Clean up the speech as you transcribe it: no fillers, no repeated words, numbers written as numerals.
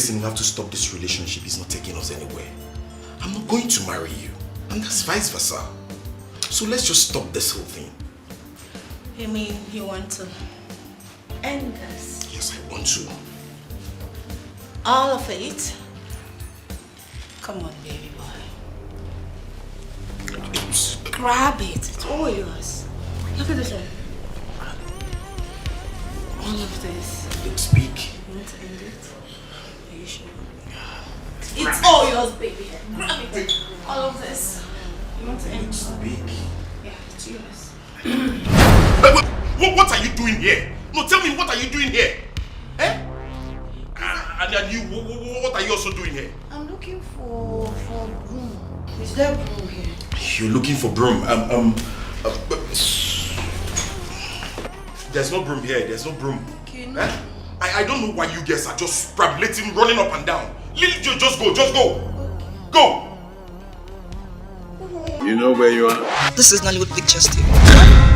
Listen, we have to stop this relationship. It's not taking us anywhere. I'm not going to marry you. And that's vice versa. So let's just stop this whole thing. You mean you want to end this? Yes, I want to. All of it? Come on, baby boy. Grab it. It's all yours. Look at this one. All of this. Don't speak. You want to end it? Are you sure? It's all yours, baby. Grab it. All of this. You want to end it? Speak. Yeah, it's yours. What are you doing here? No, tell me, what are you doing here? Eh? And you, what are you also doing here? I'm looking for broom. Is there broom here? You're looking for broom. There's no broom here. There's no broom. Okay, no. Eh? I don't know why you guys are just scrambling, running up and down. Just go. Okay. Go. You know where you are? This is Nollywood Pictures TV.